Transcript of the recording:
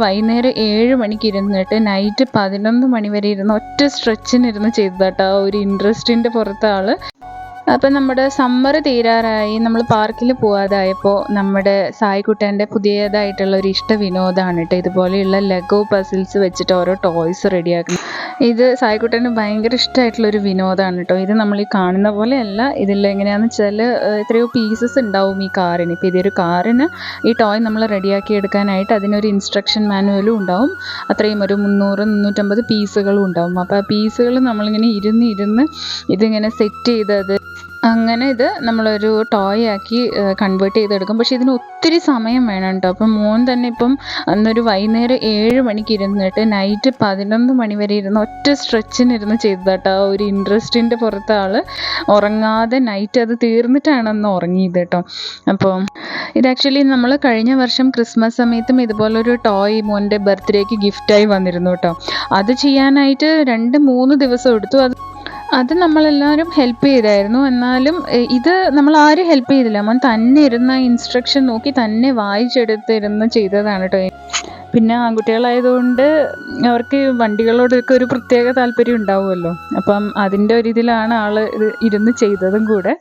വൈകുന്നേരം 7 മണിക്ക് ഇരുന്നിട്ട് നൈറ്റ് 11 മണി വരെ ഇരുന്ന് ഒറ്റ സ്ട്രെച്ചിനിരുന്ന് ചെയ്തതാട്ടോ. ആ ഒരു ഇൻട്രസ്റ്റിൻ്റെ പുറത്ത് ആള്. അപ്പം നമ്മുടെ സമ്മർ തീരാറായി, നമ്മൾ പാർക്കിൽ പോവാതായപ്പോൾ നമ്മുടെ സായിക്കുട്ടൻ്റെ പുതിയതായിട്ടുള്ള ഒരു ഇഷ്ട വിനോദമാണ് കേട്ടോ ഇതുപോലെയുള്ള ലെഗോ പസിൽസ് വെച്ചിട്ട് ഓരോ ടോയ്സ് റെഡിയാക്കുന്നത്. ഇത് സായിക്കുട്ടന് ഭയങ്കര ഇഷ്ടമായിട്ടുള്ളൊരു വിനോദമാണ് കേട്ടോ. ഇത് നമ്മൾ ഈ കാണുന്ന പോലെയല്ല. ഇതിൽ എങ്ങനെയാണെന്ന് വെച്ചാൽ എത്രയോ പീസസ് ഉണ്ടാവും ഈ കാറിന്. ഇപ്പോൾ ഇതൊരു കാറിന് ഈ ടോയ് നമ്മൾ റെഡിയാക്കി എടുക്കാനായിട്ട് അതിനൊരു ഇൻസ്ട്രക്ഷൻ മാനുവലും ഉണ്ടാവും. അത്രയും ഒരു 300-350 പീസുകളും ഉണ്ടാവും. അപ്പോൾ ആ പീസുകൾ നമ്മളിങ്ങനെ ഇരുന്ന് ഇതിങ്ങനെ സെറ്റ് ചെയ്തത് അങ്ങനെ ഇത് നമ്മളൊരു ടോയ് ആക്കി കൺവേർട്ട് ചെയ്തെടുക്കും. പക്ഷേ ഇതിന് ഒത്തിരി സമയം വേണം കേട്ടോ. അപ്പം മോൻ തന്നെ ഇപ്പം അന്നൊരു വൈകുന്നേരം 7 മണിക്ക് ഇരുന്നിട്ട് നൈറ്റ് 11 മണി വരെ ഇരുന്ന് ഒറ്റ സ്ട്രെച്ചിനിരുന്ന് ചെയ്തതാട്ടോ. ആ ഒരു ഇൻട്രസ്റ്റിൻ്റെ പുറത്ത് ആള് ഉറങ്ങാതെ നൈറ്റ് അത് തീർന്നിട്ടാണ് അന്ന് ഉറങ്ങിയത് കേട്ടോ. അപ്പോൾ ഇത് ആക്ച്വലി നമ്മൾ കഴിഞ്ഞ വർഷം ക്രിസ്മസ് സമയത്തും ഇതുപോലൊരു ടോയ് മോൻ്റെ ബർത്ത്ഡേക്ക് ഗിഫ്റ്റായി വന്നിരുന്നു കേട്ടോ. അത് ചെയ്യാനായിട്ട് 2-3 ദിവസം എടുത്തു. അത് നമ്മളെല്ലാവരും ഹെൽപ്പ് ചെയ്തായിരുന്നു. എന്നാലും ഇത് നമ്മൾ ആരും ഹെൽപ്പ് ചെയ്തില്ല. മോൻ തന്നെ ഇരുന്ന ഇൻസ്ട്രക്ഷൻ നോക്കി തന്നെ വായിച്ചെടുത്തിരുന്ന് ചെയ്തതാണ് കേട്ടോ. പിന്നെ ആൺകുട്ടികളായതുകൊണ്ട് അവർക്ക് വണ്ടികളോടൊക്കെ ഒരു പ്രത്യേക താല്പര്യം ഉണ്ടാവുമല്ലോ. അപ്പം അതിൻ്റെ ഒരു ഇതിലാണ് ആൾ ഇത് ഇരുന്ന് ചെയ്തതും കൂടെ.